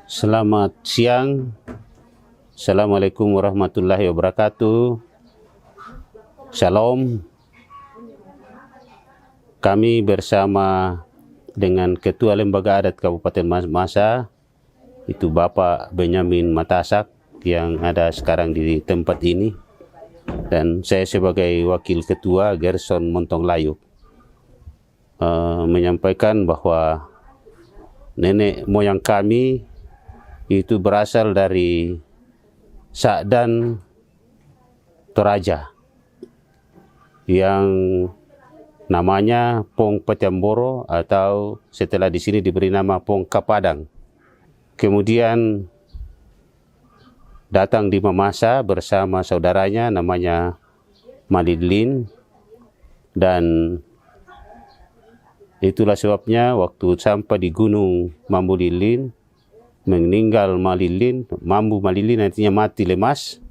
Selamat siang. Assalamualaikum warahmatullahi wabarakatuh. Shalom. Kami bersama dengan Ketua Lembaga Adat Kabupaten Mamasa, itu Bapak Benyamin Matasak yang ada sekarang di tempat ini, dan saya sebagai Wakil Ketua Gerson Montong Layu menyampaikan bahwa nenek moyang kami itu berasal dari Sakdan Toraja yang namanya Pong Pacamboro, atau setelah di sini diberi nama Pong Kapadang. Kemudian datang di Mamasa bersama saudaranya namanya Malilin, dan itulah sebabnya waktu sampai di Gunung Mambu Lilin meninggal Mambu Malilin, artinya mati lemas,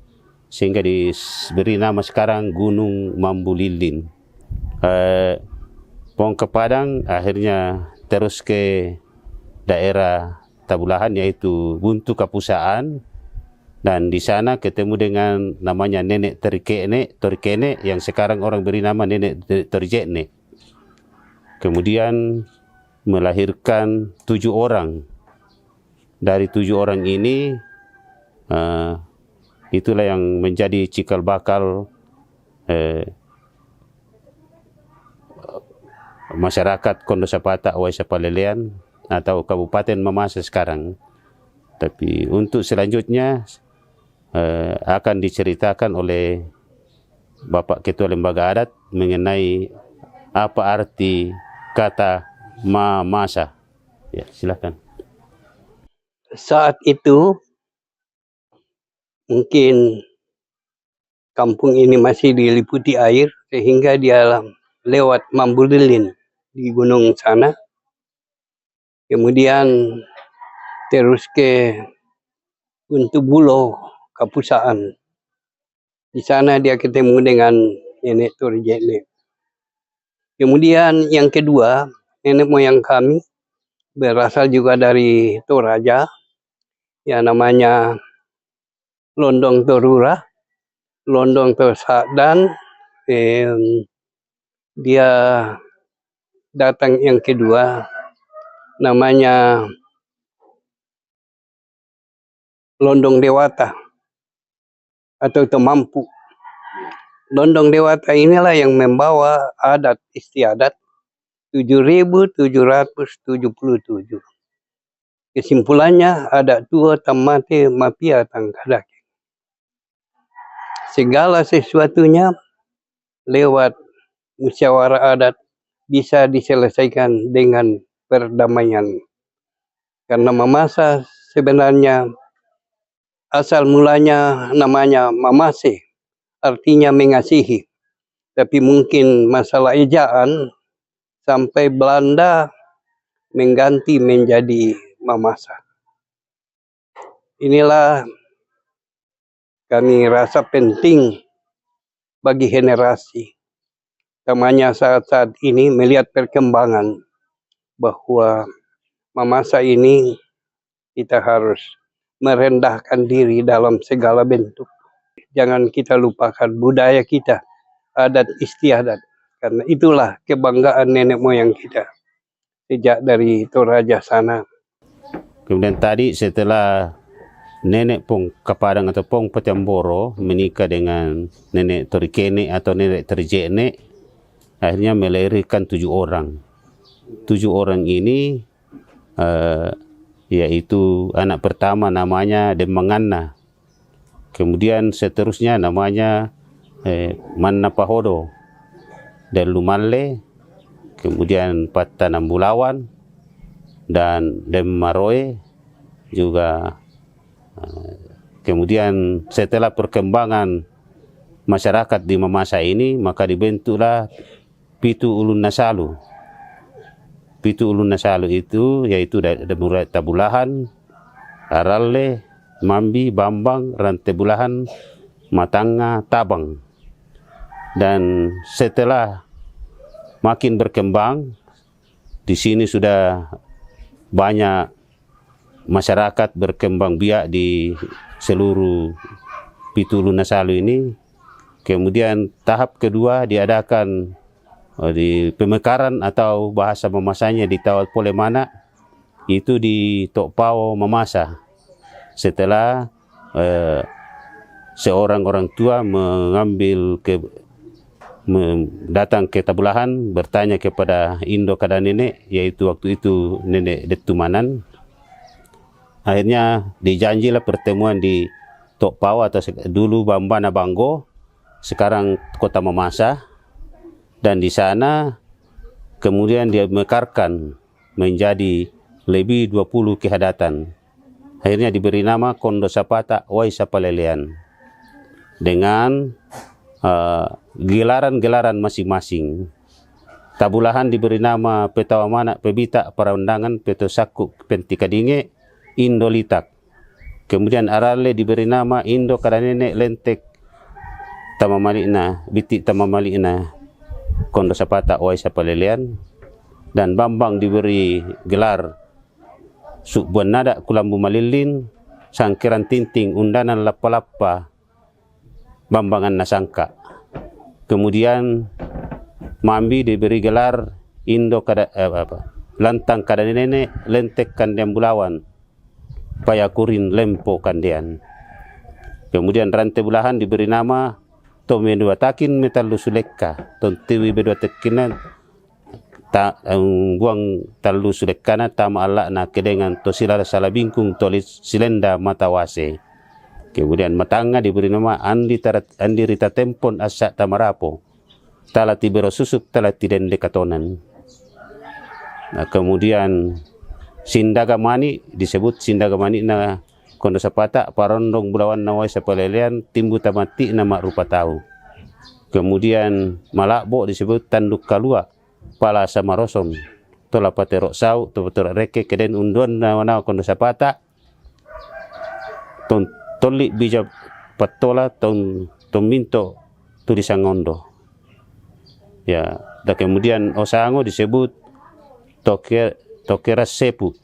sehingga diberi nama sekarang Gunung Mambu Lilin. Pong Kapadang akhirnya terus ke daerah Tabulahan, yaitu Buntu Kapusaan, dan di sana ketemu dengan namanya Nenek Torikene yang sekarang orang beri nama Nenek Torjekne. Kemudian melahirkan 7 orang. Dari 7 orang ini, itulah yang menjadi cikal bakal masyarakat Kondosapata Waisa Palelean atau Kabupaten Mamasa sekarang. Tapi untuk selanjutnya akan diceritakan oleh Bapak Ketua Lembaga Adat mengenai apa arti kata Mamasa. Ya, silakan. Saat itu mungkin kampung ini masih diliputi air, sehingga dia lewat Mambu Lilin di gunung sana, kemudian terus ke Buntu Bulo Kapusaan. Di sana dia ketemu dengan Nenek Torjekne. Kemudian yang kedua, nenek moyang kami berasal juga dari Toraja, yang namanya Londong Torura, Londong Torsakdan. Dia datang yang kedua, namanya Londong Dewata atau Temampu. Londong Dewata inilah yang membawa adat istiadat 7.777. Kesimpulannya ada tua tamate mapia tangkadaki. Segala sesuatunya lewat musyawarah adat bisa diselesaikan dengan perdamaian. Karena Mamasa sebenarnya asal mulanya namanya Mamase, artinya mengasihi. Tapi mungkin masalah ejaan sampai Belanda mengganti menjadi Mamasa. Inilah kami rasa penting bagi generasi, utamanya saat-saat ini melihat perkembangan bahwa Mamasa ini kita harus merendahkan diri dalam segala bentuk. Jangan kita lupakan budaya kita, adat istiadat, karena itulah kebanggaan nenek moyang kita sejak dari Toraja sana. Kemudian tadi setelah Nenek Pong Kapadang atau Pong Pacamboro menikah dengan Nenek Torikene atau Nenek Torjekne, akhirnya melahirkan 7 orang. 7 orang ini yaitu anak pertama namanya Demanganna, kemudian seterusnya namanya Manna Pahodo dan Lumalle, kemudian Patanam Bulawan dan Demaroe juga. Kemudian setelah perkembangan masyarakat di Mamasa ini, maka dibentuklah Pitu Ulun Nasalu. Pitu Ulun Nasalu itu yaitu dari Tabulahan, Aralle, Mambi, Bambang, Rantebulahan, Matanga, Tabang. Dan setelah makin berkembang, di sini sudah banyak masyarakat berkembang biak di seluruh Pitulu Nasalu ini. Kemudian tahap kedua diadakan di pemekaran atau bahasa Mamasanya di Tawal Polemana, itu di Tok Pau Mamasa. Setelah seorang orang tua datang ke Tabulahan bertanya kepada Indo kada nenek, yaitu waktu itu nenek Detumanan. Akhirnya dijanjilah pertemuan di Tok Pau atau dulu Bambana Banggo, sekarang Kota Mamasa, dan di sana kemudian dia mekarkan menjadi lebih 20 kehadatan. Akhirnya diberi nama Kondo Sapata Wai Sapalelean dengan gelaran-gelaran masing-masing. Tabulahan diberi nama Petawamana Pebita Paraundangan Petosaku Pentikadinge Indolitak. Kemudian Arale diberi nama Indo Kadanene Lentek Tamamalina Biti Tamamalina Kondo Sapata Wai Sapalelean. Dan Bambang diberi gelar Subuan Nada Kulambu Malilin Sangkiran Tinting Undanan Lapalapa Bambangan Nasangka. Kemudian Mambi diberi gelar Indo Lantang Kadanene Lentek Kandian Bulawan Payakurin Lempo Kandian. Kemudian Rante Bulahan diberi nama Tome Dua Takin Metalu Suleka Tontiwi Bedua Tekinan buang Talu Sulekana Tama Allah na kedengan Tosila Salabingkung Tolis Silenda Matawase. Kemudian Matanga diberi nama Andi Rita Tempon Asa Tamarapo Tala Tibero Susuk Tala Tidende Katonan. Nah, kemudian Sindagamani disebut Sindagamani na Kondo Sapata Parondong Bulawan Nawai Sapalelean Timbu Tamati nama rupa tahu. Kemudian Malakbo disebut Tanduk Kalua Pala Samarosom Tola Paterok Sau Tola Reke Keden Undon Nawana Kondo Sapata Tolik Bija Patola Tominto Tulisangondo. Ya, dan kemudian Osango disebut Tokera Sepu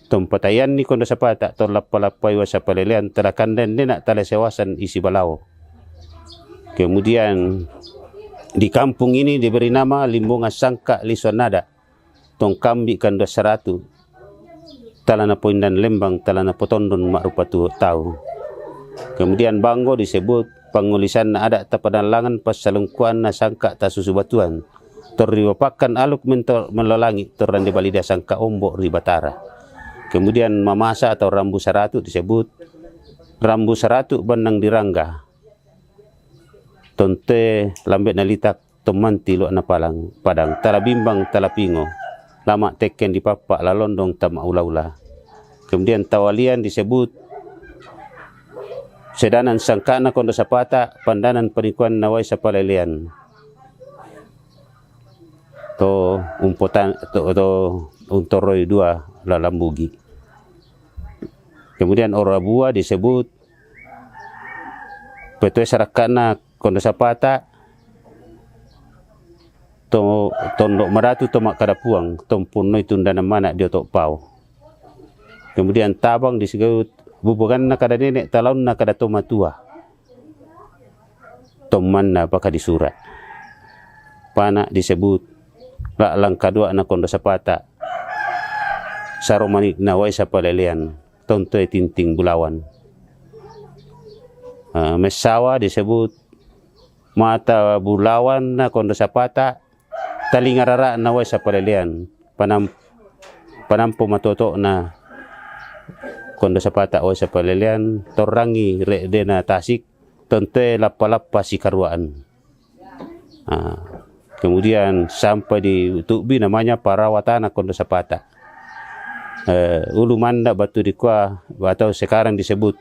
Tompatayan ni Kondo Sapata Tolapalapai Wasapalelean Terakandan Nenak Tala Sewasan Isi Balao. Kemudian di kampung ini diberi nama Limbunga Sangka Lisonada Tongkambi Kanda Saratu Talana Poindan Lembang Talana Potondon Makrupa Tahu. Kemudian Banggo disebut Pangulisan na ada tapadalangan pasalungkuan na sangka tasusubatuan torriwapakan aluk melalangi torran di balida sangka ombok ribatara. Kemudian Mamasa atau Rambu Saratu disebut Rambu Saratu Bandang Dirangga Tonte Lambet Nalitak Tomanti Luak Napalang Padang Talabimbang Talapingo Lama Teken di Papak Lalondong Tama Ula-Ula. Kemudian Tawalian disebut Sedanan Sangkana Kondo Sapata Pandanan Penikuan Nawai Sapalelean to umpotan to untoroi dua lalambugi. Kemudian Orabua disebut Petue Sarakana Kondo Sapata to Tondok Maratu Tomak Kadapuang Tompunoi Tundana Mana di Tok Pau. Kemudian Tabang disebut Bubukan na kada nenek talaun na kada toma tua Toman na baka disurat. Pana disebut Lalang kadua na Kondo Sapata Saromanik na Wai Sapalelean Tontoy Tinting Bulawan. Mesawa disebut Mata Bulawan na Kondo Sapata Talingarara na Wai Sapalelean Panampo Matoto na Kondo Sapata Wai Sapalelean Torangi Redena Tasik Tonte Lapalapa Sikaruan. Kemudian sampai di Tubi namanya Parawatana Kondo Sapata. Ulu Manda Batu Dikwa atau sekarang disebut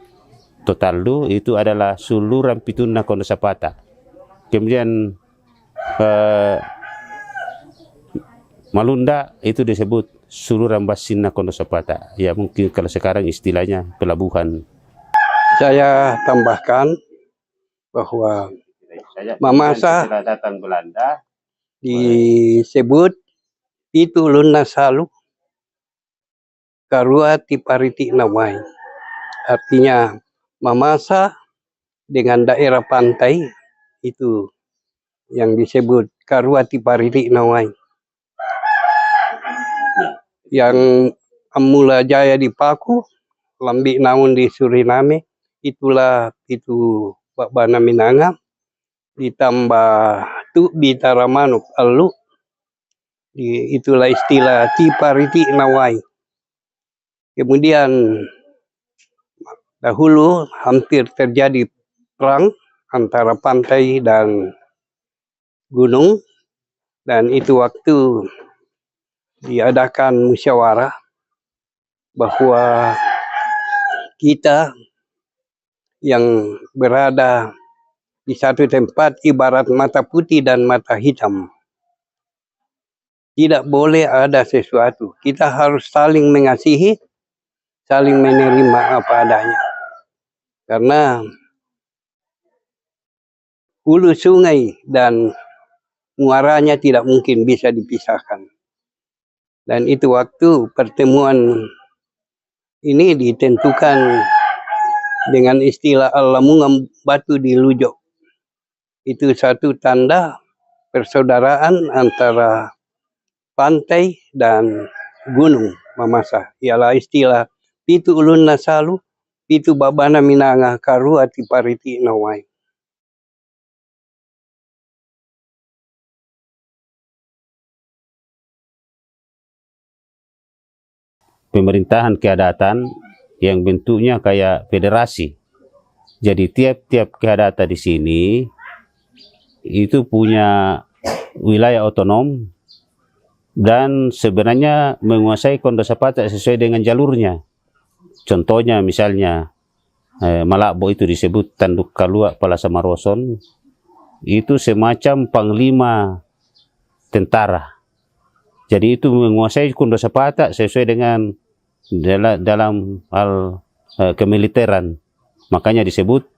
Totaldu itu adalah Suluran Pituna Kondo Sapata. Kemudian Malunda itu disebut Suluran Basina Kondo Sapata. Ya mungkin kalau sekarang istilahnya pelabuhan. Saya tambahkan bahwa Mamasa datang Belanda disebut Pitulu Nasalu Karua Tipariti Nawai. Artinya Mamasa dengan daerah pantai itu yang disebut Karua Tipariti Nawai. Yang Amula Jaya di Paku, Lambi Naun di Suriname, itulah itu Bana Minanga, ditambah Tu Bitara Manuk Alu, itulah istilah Tipariti Nawai. Kemudian dahulu hampir terjadi perang antara pantai dan gunung, dan itu waktu diadakan musyawarah bahwa kita yang berada di satu tempat ibarat mata putih dan mata hitam. Tidak boleh ada sesuatu. Kita harus saling mengasihi, saling menerima apa adanya. Karena hulu sungai dan muaranya tidak mungkin bisa dipisahkan. Dan itu waktu pertemuan ini ditentukan dengan istilah Alamungan Batu di Lujo. Itu satu tanda persaudaraan antara pantai dan gunung Mamasa. Ialah istilah Pitu Ulun Nasalu, Pitu Babana Minanga, Karua Tipariti Nawai. Pemerintahan keadatan yang bentuknya kayak federasi. Jadi tiap-tiap keadatan di sini itu punya wilayah otonom dan sebenarnya menguasai Kondo Sapata sesuai dengan jalurnya. Contohnya misalnya Malakbo itu disebut Tanduk Kalua Palasamaroson, itu semacam panglima tentara. Jadi itu menguasai Kondo Sapata sesuai dengan dalam hal kemiliteran. Makanya disebut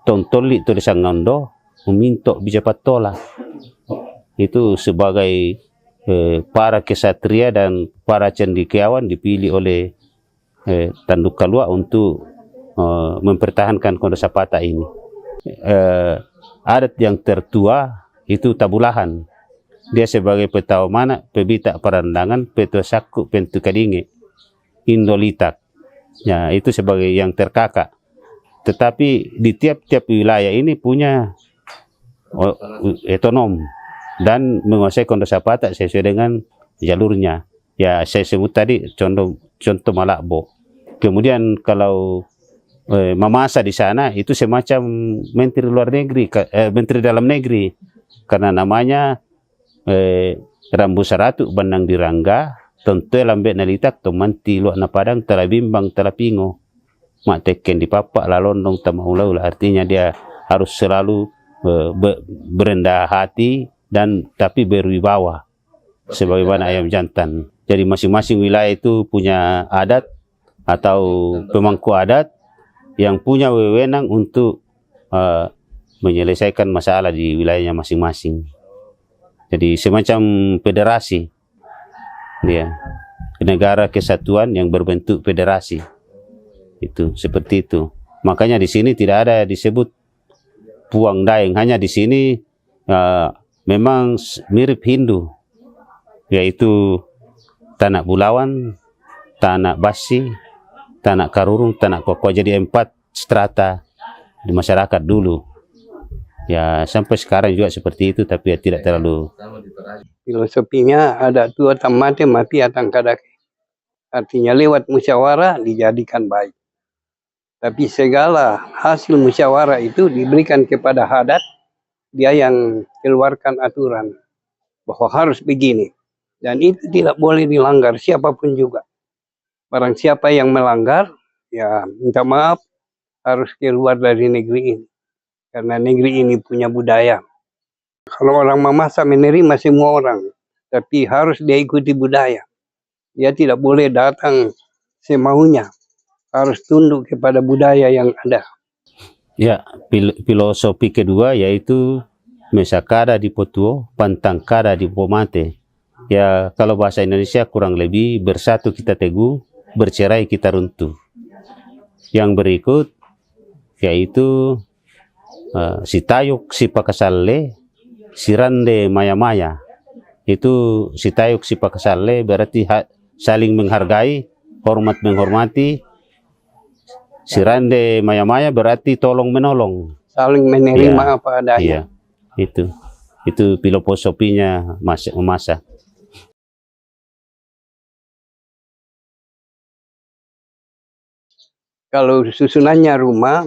Tontoli Tulisan Ngondo Umintok Bijapatola. Itu sebagai para kesatria dan para cendekiawan dipilih oleh Tanduk Kalua untuk mempertahankan Kondo Sapata ini. Adat yang tertua itu Tabulahan. Dia sebagai petawa mana, pebita perandangan, petua saku, pentu kadinge, indolitak. Ya, itu sebagai yang terkakak. Tetapi di tiap-tiap wilayah ini punya otonom dan menguasai Kondo Sapata sesuai dengan jalurnya. Ya, saya sebut tadi contoh Malakbo. Kemudian kalau Mamasa di sana itu semacam menteri luar negeri, menteri dalam negeri, karena namanya Rambu Saratu Bandang Dirangga, tonto lambe nalitak tomanti luak na padang telah bimbang telah pingo mak teken di papak lalondong tamaulaula. Artinya dia harus selalu berendah hati dan tapi berwibawa sebagaimana ayam jantan. Jadi masing-masing wilayah itu punya adat atau pemangku adat yang punya wewenang untuk menyelesaikan masalah di wilayahnya masing-masing. Jadi semacam federasi, dia negara kesatuan yang berbentuk federasi. Itu seperti itu. Makanya di sini tidak ada disebut Puang Daeng, hanya di sini memang mirip Hindu, yaitu Tanak Bulawan, Tanak Basi, Tanak Karurung, Tanak Kokwa. Jadi 4 strata di masyarakat dulu. Ya sampai sekarang juga seperti itu, tapi ya tidak terlalu. Filosofinya ada 2 tamate mati atang kadake. Artinya lewat musyawarah dijadikan baik. Tapi segala hasil musyawarah itu diberikan kepada hadat, dia yang keluarkan aturan bahwa harus begini. Dan itu tidak boleh dilanggar siapapun juga. Barang siapa yang melanggar, ya minta maaf, harus keluar dari negeri ini. Karena negeri ini punya budaya. Kalau orang Mamasa menerima semua orang, tapi harus dia ikuti budaya. Dia tidak boleh datang semaunya, harus tunduk kepada budaya yang ada. Ya, filosofi kedua yaitu Mesakada di Potuo, Pantangkada di Pomate. Ya, kalau bahasa Indonesia kurang lebih bersatu kita teguh, bercerai kita runtuh. Yang berikut yaitu si tayuk si pakasalle, si rande maya-maya. Itu si tayuk si pakasalle berarti saling menghargai, hormat menghormati. Si rande maya-maya berarti tolong menolong. Saling menerima apa Iya, adanya. itu filosofinya memasak. Kalau susunannya rumah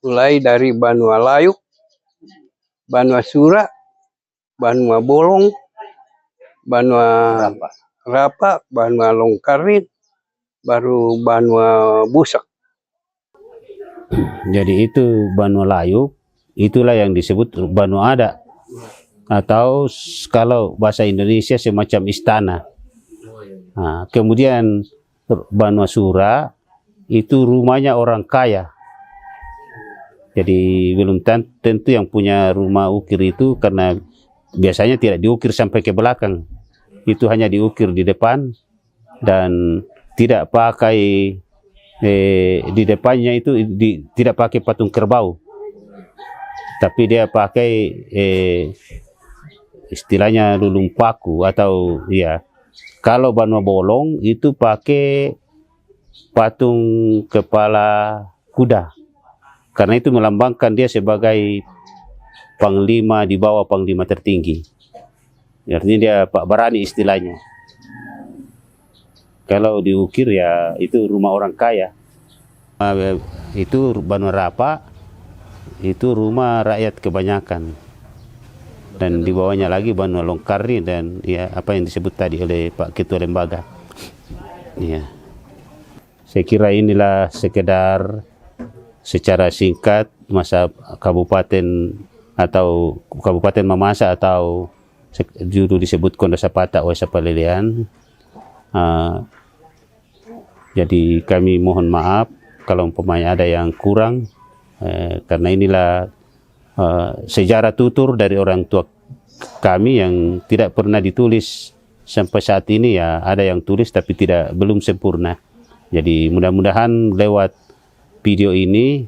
mulai dari Banua Layuk, Banua Sura, Banua Bolong, Banua Rapa, Banua Longkarin, baru Banua Busak. Jadi itu Banua Layuk, itulah yang disebut Banua Adat, atau kalau bahasa Indonesia semacam istana. Nah, kemudian Banua Sura itu rumahnya orang kaya. Jadi belum tentu yang punya rumah ukir itu, karena biasanya tidak diukir sampai ke belakang. Itu hanya diukir di depan dan tidak pakai di depannya itu tidak pakai patung kerbau. Tapi dia pakai istilahnya lulung paku atau ya. Kalau Banua Bolong itu pakai patung kepala kuda. Karena itu melambangkan dia sebagai panglima di bawah panglima tertinggi. Artinya dia Pak Barani istilahnya. Kalau diukir ya itu rumah orang kaya. Itu Banua Rapa, itu rumah rakyat kebanyakan. Dan di bawahnya lagi Banua Longkari dan ya apa yang disebut tadi oleh Pak Ketua Lembaga. Ya. Saya kira inilah sekedar secara singkat masa kabupaten atau Kabupaten Mamasa atau judul disebut Kondasapata Oesapalelean. Jadi kami mohon maaf kalau umpamanya ada yang kurang, karena inilah sejarah tutur dari orang tua kami yang tidak pernah ditulis sampai saat ini. Ya ada yang tulis tapi belum sempurna. Jadi mudah-mudahan lewat video ini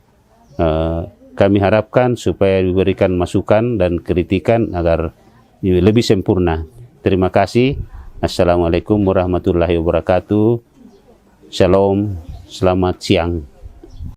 kami harapkan supaya diberikan masukan dan kritikan agar lebih sempurna. Terima kasih. Assalamualaikum warahmatullahi wabarakatuh. Shalom, selamat siang.